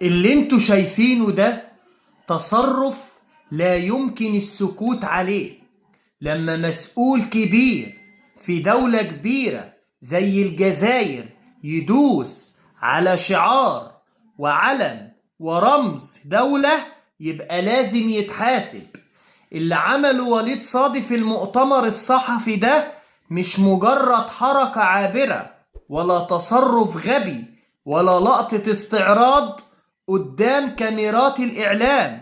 اللي انتوا شايفينه ده تصرف لا يمكن السكوت عليه. لما مسؤول كبير في دولة كبيرة زي الجزائر يدوس على شعار وعلم ورمز دولة يبقى لازم يتحاسب. اللي عمله وليد صادي في المؤتمر الصحفي ده مش مجرد حركة عابرة ولا تصرف غبي ولا لقطة استعراض قدام كاميرات الإعلام.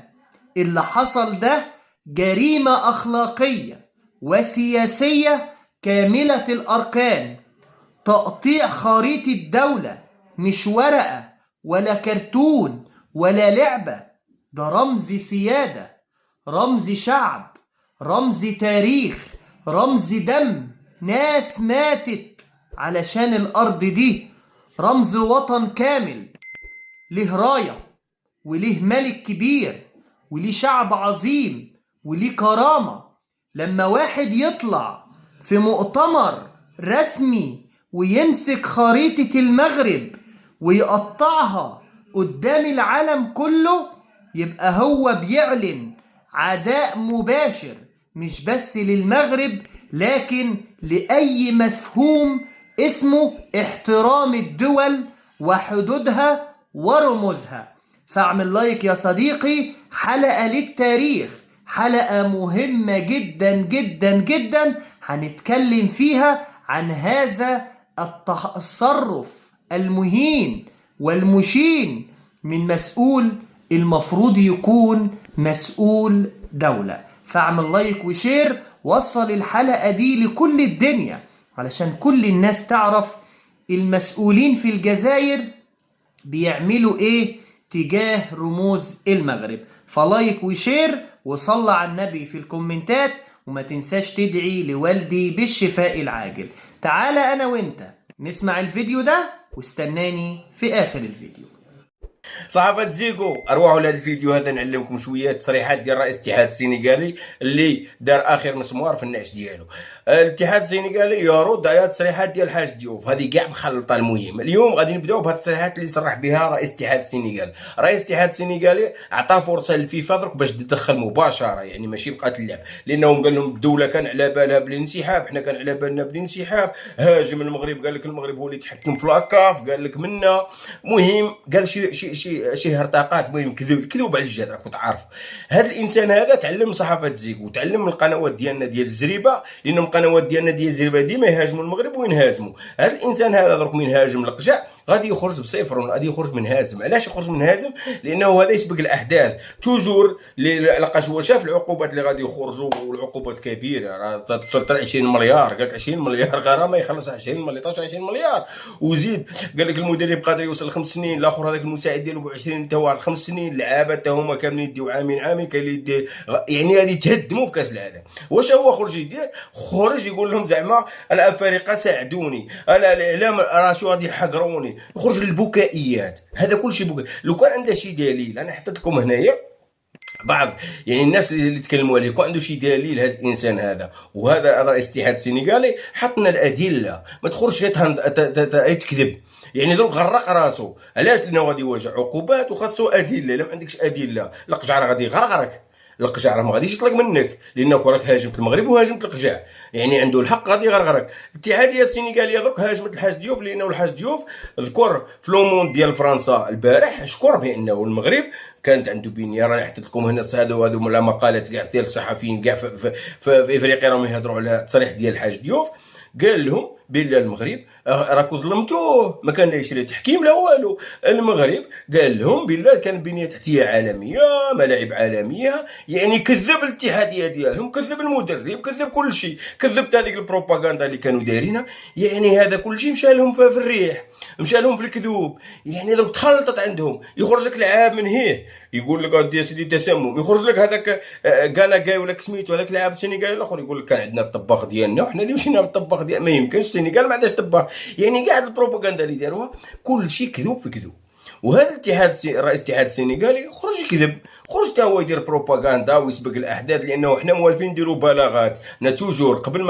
اللي حصل ده جريمة أخلاقية وسياسية كاملة الأركان، تقطيع خريطة الدولة، مش ورقة ولا كرتون ولا لعبة. ده رمز سيادة، رمز شعب، رمز تاريخ، رمز دم ناس ماتت علشان الأرض دي، رمز وطن كامل ليه راية وليه ملك كبير وليه شعب عظيم وليه كرامة. لما واحد يطلع في مؤتمر رسمي ويمسك خريطة المغرب ويقطعها قدام العالم كله، يبقى هو بيعلن عداء مباشر مش بس للمغرب لكن لأي مفهوم اسمه احترام الدول وحدودها ورموزها. فاعمل لايك يا صديقي، حلقة للتاريخ، حلقة مهمة جدا جدا جدا هنتكلم فيها عن هذا التصرف المهين والمشين من مسؤول المفروض يكون مسؤول دولة. فاعمل لايك وشير، وصل الحلقة دي لكل الدنيا علشان كل الناس تعرف المسؤولين في الجزائر بيعملوا ايه تجاه رموز المغرب. فلايك وشير وصلى على النبي في الكومنتات، وما تنساش تدعي لوالدي بالشفاء العاجل. تعالى انا وانت نسمع الفيديو ده واستناني في اخر الفيديو. صحافة زيكو، اروحوا لهذا الفيديو هذا نعلمكم شويه تصريحات ديال رئيس الاتحاد السنغالي اللي دار اخر مسمار في النعش ديالو. الاتحاد السنغالي يرد على التصريحات ديال الحاج ديوف، هذه كاع مخلطه. المهم اليوم غادي نبداو بهذه التصريحات اللي صرح بها رئيس الاتحاد السنغالي. رئيس الاتحاد السنغالي عطى فرصه للفيفا درك باش تدخل مباشره، يعني ماشي بقات اللعب، لانهم قال لهم الدوله كان على بالها بالانسحاب، حنا كان على بالنا بالانسحاب. هاجم المغرب، قال لك المغرب هو اللي يتحكم في لاكاف، قال لك منا. مهم قال شي هرطاقات، مهم كذوب على الجهاد. راكم تعرفوا هذا الانسان هذا تعلم من صحافه زيكو، تعلم من القنوات ديالنا ديال الزريبه، لانهم القنوات ديالنا ديال الزريبه ديما يهاجموا المغرب وينهزموا. هذا الانسان هذا درك من يهاجم القجع غادي يخرج بصفر، غادي يخرج منهزم. علاش يخرج منهزم؟ لانه هذا يسبق الاحداث توجور. لقاش هو شاف العقوبات اللي غادي يخرجوا، والعقوبات كبيره، راه توصل 20 مليار. قال لك 20 مليار غرامه يخلص 20 مليار، 20 مليار وزيد. قال لك المدرب قادر يوصل 5 سنين، الاخر هذاك المساعد ديالو ب 20 حتى هو 5 سنين. اللعابه حتى هما كاملين يديو عامين، كاين اللي يدي، يعني غادي يتهدموا في كاس العالم. واش هو خرج يدير؟ خرج يقول لهم زعما الافارقه ساعدوني، الاعلام راه شو غادي يحقروني، يخرج للبكائيات. هذا كل شيء بكاء. لو كان عنده شي دليل، انا حطيت لكم هنايا بعض يعني الناس اللي تكلموا عليه، يكون عنده شي دليل هذا الانسان هذا، وهذا رئيس الاتحاد السنغالي حطنا الادله. ما تخرجش تكذب، يعني دروك غرق راسو. علاش؟ لانه غادي يواجه عقوبات وخاصو ادله. الا ما عندكش ادله القجع غادي يغرغرك. القجع راه ما غاديش يطلق منك، لانك راك هاجمت المغرب وهاجمت القجع، يعني عنده الحق غادي يغرغرك. الاتحاديه السنغاليه درك هاجمت الحاج ديوف، لانه الحاج ديوف ذكر في لوموند ديال فرنسا البارح شكر بانه المغرب كانت عنده بنيه. راني حطيت لكم هنا هذو مقالات كاع ديال الصحفيين كاع في افريقيا راهم يهضروا على التصريح ديال الحاج ديوف. قال لهم بلا المغرب راكو ظلمتوه، ما كان لا يشري تحكيم لا والو. المغرب قال لهم بلا كان بنيه تحتيه عالميه، ملاعب عالميه، يعني كذب الاتحاديه ديالهم، كذب المدرب، كذب كل شيء، كذبت هذيك البروباغندا اللي كانوا دايرينها. يعني هذا كل شيء مشى لهم في الريح، مشى لهم في الكذوب. يعني لو تخلطت عندهم يخرج لك لعاب من هيه يقول لك ادي سيدي تسمم، يخرج لك هذاك كانا جاي ولا سميتو هذاك لاعب السنغال الاخر يقول لك كان عندنا الطباخ ديالنا وحنا اللي مشينا للطباخ ديال. ما يمكنش، السنغال ما عندهاش طباخ. يعني كاع البروباغندا اللي داروها كل شيء كذوب في كذوب. وهذا الاتحاد رئيس الاتحاد السنغالي خرج يكذب، خرج حتى هو يدير بروباغندا ويسبق الاحداث، لانه حنا موالفين نديروا بلاغات. حنا توجور قبل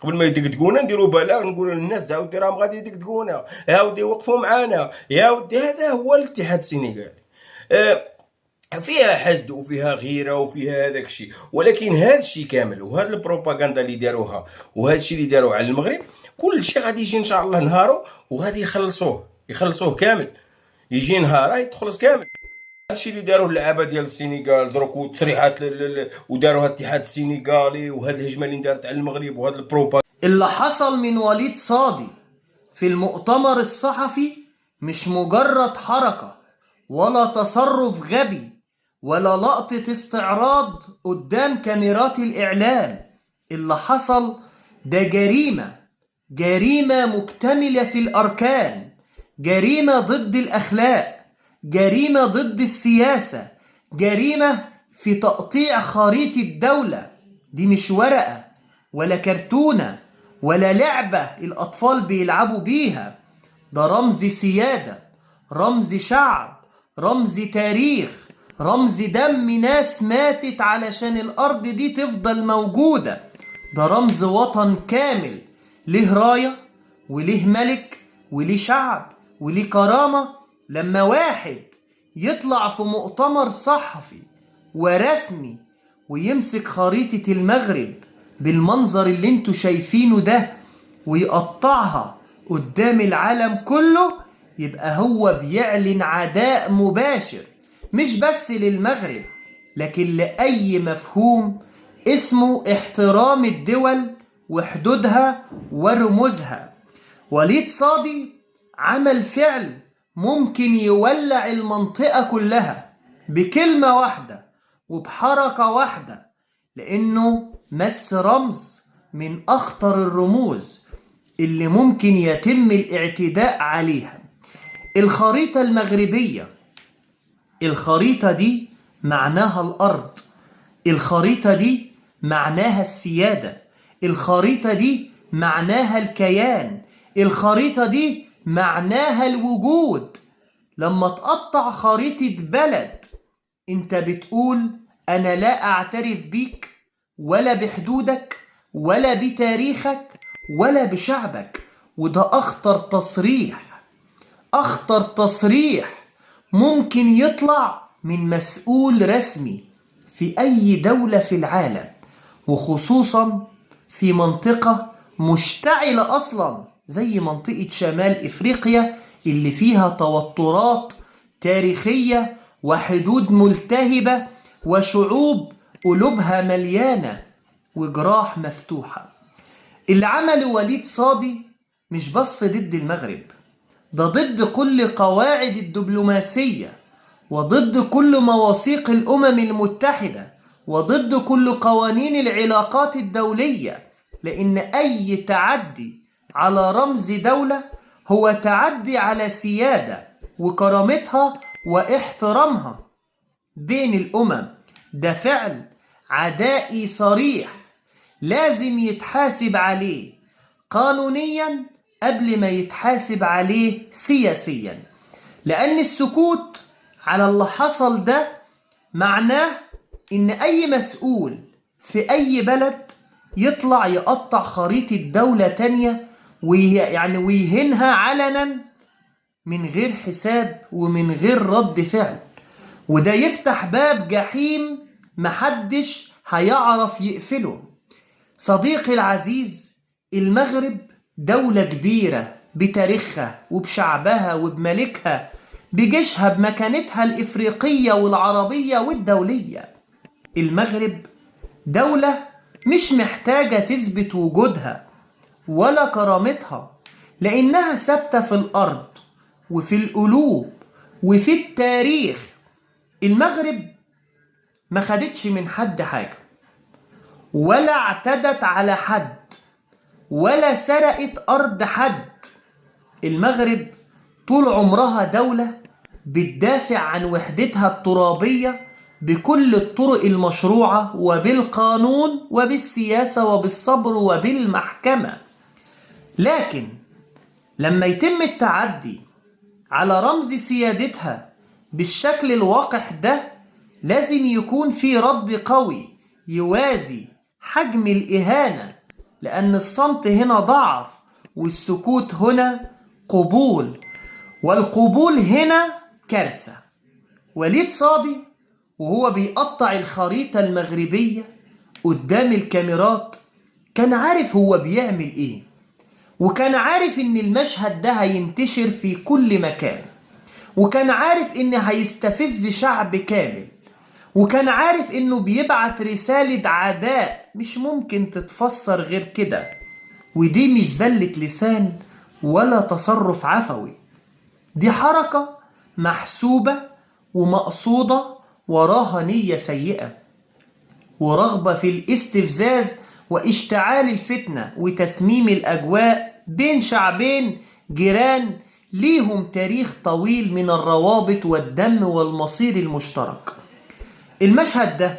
ما يدقدقونا نديروا بلاغ، نقولوا للناس عاودي راهم غادي يدقدقونا، عاودي وقفوا معانا، يا ودي. هذا هو الاتحاد السنغالي. فيها حسد وفيها غيره وفيها هذاك الشيء، ولكن هذا الشيء كامل وهذا البروباغندا اللي داروها وهذا الشيء اللي داروه على المغرب كل شيء غادي يجي ان شاء الله نهارو وغادي يخلصوه كامل، يجي نهار يتخلص كامل. هادشي اللي داروه اللعابه ديال السينيغال دروك والتصريحات وداروها الاتحاد السينيغالي وهاد الهجمه اللي دارت على المغرب وهاد البروبا اللي حصل من وليد صادي في المؤتمر الصحفي مش مجرد حركة ولا تصرف غبي ولا لقطة استعراض قدام كاميرات الإعلام. اللي حصل ده جريمة مكتملة الأركان، جريمة ضد الأخلاق، جريمة ضد السياسة، جريمة في تقطيع خريطة الدولة. دي مش ورقة ولا كرتونة ولا لعبة الأطفال بيلعبوا بيها، ده رمز سيادة، رمز شعب، رمز تاريخ، رمز دم ناس ماتت علشان الأرض دي تفضل موجودة، ده رمز وطن كامل ليه راية وليه ملك وليه شعب وليه كرامة. لما واحد يطلع في مؤتمر صحفي ورسمي ويمسك خريطة المغرب بالمنظر اللي انتوا شايفينه ده ويقطعها قدام العالم كله، يبقى هو بيعلن عداء مباشر مش بس للمغرب لكن لأي مفهوم اسمه احترام الدول وحدودها ورموزها. وليد صادي عمل فعل ممكن يولع المنطقة كلها بكلمة واحدة وبحركة واحدة، لأنه مس رمز من أخطر الرموز اللي ممكن يتم الاعتداء عليها. الخريطة المغربية، الخريطة دي معناها الأرض، الخريطة دي معناها السيادة، الخريطة دي معناها الكيان، الخريطة دي معناها الوجود. لما تقطع خريطة بلد انت بتقول انا لا اعترف بيك ولا بحدودك ولا بتاريخك ولا بشعبك. وده اخطر تصريح ممكن يطلع من مسؤول رسمي في اي دولة في العالم، وخصوصا في منطقة مشتعلة اصلا زي منطقة شمال افريقيا اللي فيها توترات تاريخية وحدود ملتهبة وشعوب قلوبها مليانة وجراح مفتوحة. اللي عمله وليد صادي مش بس ضد المغرب، ده ضد كل قواعد الدبلوماسية وضد كل مواثيق الأمم المتحدة وضد كل قوانين العلاقات الدولية، لأن أي تعدي على رمز دولة هو تعدي على سيادة وكرامتها واحترامها بين الأمم. ده فعل عدائي صريح لازم يتحاسب عليه قانونيا قبل ما يتحاسب عليه سياسيا، لأن السكوت على اللي حصل ده معناه إن أي مسؤول في أي بلد يطلع يقطع خريطة دولة تانية ويهينها علنا من غير حساب ومن غير رد فعل، وده يفتح باب جحيم محدش هيعرف يقفله. صديقي العزيز، المغرب دولة كبيرة بتاريخها وبشعبها وبملكها بجيشها بمكانتها الإفريقية والعربية والدولية. المغرب دولة مش محتاجة تثبت وجودها ولا كرامتها، لأنها ثابتة في الأرض وفي القلوب وفي التاريخ. المغرب ما خدتش من حد حاجة ولا اعتدت على حد ولا سرقت أرض حد. المغرب طول عمرها دولة بتدافع عن وحدتها الترابية بكل الطرق المشروعة وبالقانون وبالسياسة وبالصبر وبالمحكمة. لكن لما يتم التعدي على رمز سيادتها بالشكل الوقح ده لازم يكون في رد قوي يوازي حجم الإهانة، لأن الصمت هنا ضعف والسكوت هنا قبول، والقبول هنا كارثة. وليد صادي وهو بيقطع الخريطة المغربية قدام الكاميرات كان عارف هو بيعمل ايه، وكان عارف ان المشهد ده هينتشر في كل مكان، وكان عارف ان هيستفز شعب كامل، وكان عارف انه بيبعت رسالة عداء مش ممكن تتفسر غير كده. ودي مش زلة لسان ولا تصرف عفوي، دي حركة محسوبة ومقصودة وراها نية سيئة ورغبة في الاستفزاز واشتعال الفتنة وتسميم الأجواء بين شعبين جيران ليهم تاريخ طويل من الروابط والدم والمصير المشترك. المشهد ده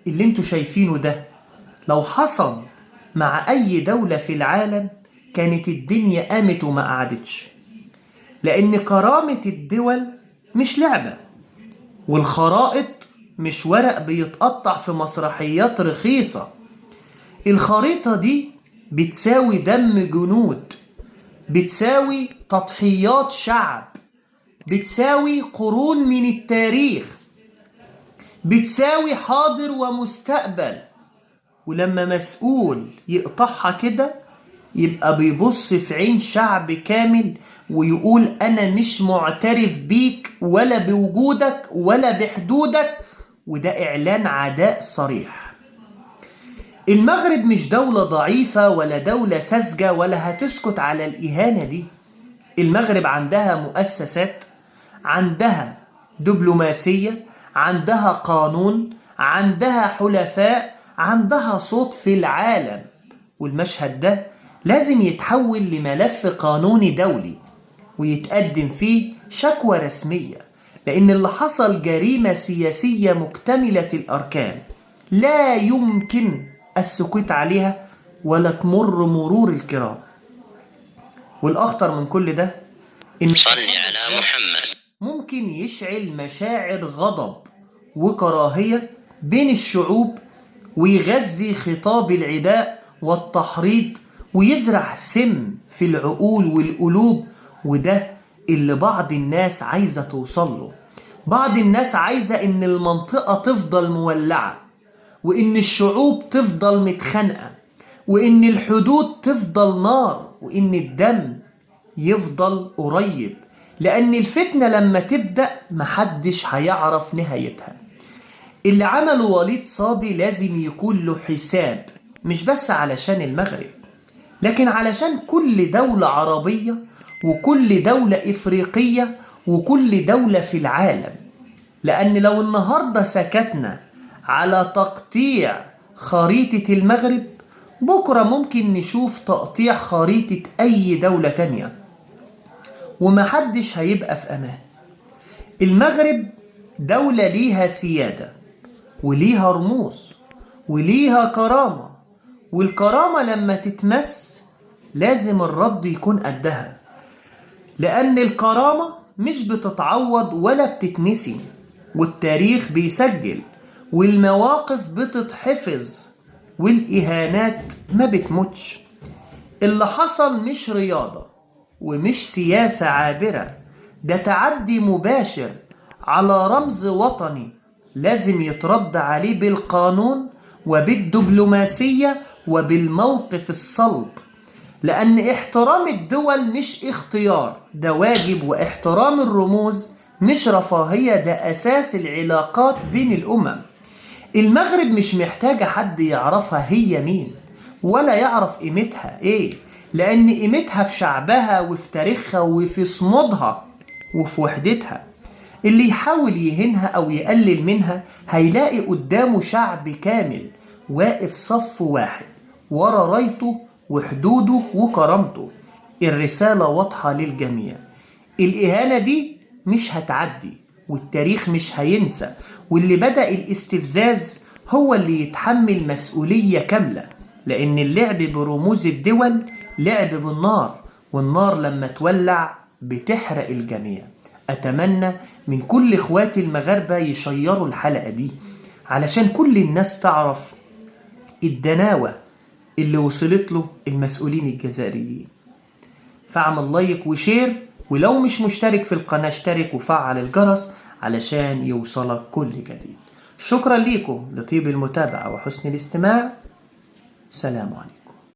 اللي انتوا شايفينه ده لو حصل مع أي دولة في العالم كانت الدنيا قامت وما قعدتش، لأن كرامة الدول مش لعبة، والخرائط مش ورق بيتقطع في مسرحيات رخيصة. الخريطة دي بتساوي دم جنود، بتساوي تضحيات شعب، بتساوي قرون من التاريخ، بتساوي حاضر ومستقبل. ولما مسؤول يقطعها كده يبقى بيبص في عين شعب كامل ويقول أنا مش معترف بيك ولا بوجودك ولا بحدودك، وده إعلان عداء صريح. المغرب مش دولة ضعيفة ولا دولة ساذجة ولا هتسكت على الإهانة دي. المغرب عندها مؤسسات، عندها دبلوماسية، عندها قانون، عندها حلفاء، عندها صوت في العالم. والمشهد ده لازم يتحول لملف قانوني دولي ويتقدم فيه شكوى رسمية، لأن اللي حصل جريمة سياسية مكتملة الأركان لا يمكن السكوت عليها ولا تمر مرور الكرام. والأخطر من كل ده إن صل على محمد ممكن يشعل مشاعر غضب وكراهية بين الشعوب ويغذي خطاب العداء والتحريض ويزرع سم في العقول والقلوب. وده اللي بعض الناس عايزة توصل له. بعض الناس عايزة إن المنطقة تفضل مولعة، وإن الشعوب تفضل متخانقة، وإن الحدود تفضل نار، وإن الدم يفضل قريب، لأن الفتنة لما تبدأ محدش هيعرف نهايتها. اللي عمله وليد صادي لازم يكون له حساب، مش بس علشان المغرب لكن علشان كل دولة عربية وكل دولة إفريقية وكل دولة في العالم. لأن لو النهاردة سكتنا على تقطيع خريطة المغرب، بكرة ممكن نشوف تقطيع خريطة أي دولة تانية ومحدش هيبقى في أمان. المغرب دولة ليها سيادة وليها رموز وليها كرامة، والكرامة لما تتمس لازم الرد يكون قدها، لأن الكرامة مش بتتعوض ولا بتتنسي، والتاريخ بيسجل والمواقف بتتحفظ والإهانات ما بتموتش. اللي حصل مش رياضة ومش سياسة عابرة، ده تعدي مباشر على رمز وطني لازم يترد عليه بالقانون وبالدبلوماسية وبالموقف الصلب. لأن احترام الدول مش اختيار، ده واجب، واحترام الرموز مش رفاهية، ده أساس العلاقات بين الأمم. المغرب مش محتاجة حد يعرفها هي مين ولا يعرف قيمتها ايه، لأن قيمتها في شعبها وفي تاريخها وفي صمودها وفي وحدتها. اللي يحاول يهينها أو يقلل منها هيلاقي قدامه شعب كامل واقف صف واحد ورا رايته وحدوده وكرامته. الرسالة واضحة للجميع، الإهانة دي مش هتعدي والتاريخ مش هينسى، واللي بدأ الاستفزاز هو اللي يتحمل مسؤولية كاملة، لأن اللعب برموز الدول لعب بالنار، والنار لما تولع بتحرق الجميع. أتمنى من كل إخواتي المغاربة يشيروا الحلقة دي علشان كل الناس تعرف الدناوة اللي وصلت له المسؤولين الجزائريين. فاعمل لايك وشير، ولو مش مشترك في القناة اشترك وفعل الجرس علشان يوصلك كل جديد. شكرا ليكم لطيب المتابعة وحسن الاستماع. سلام عليكم.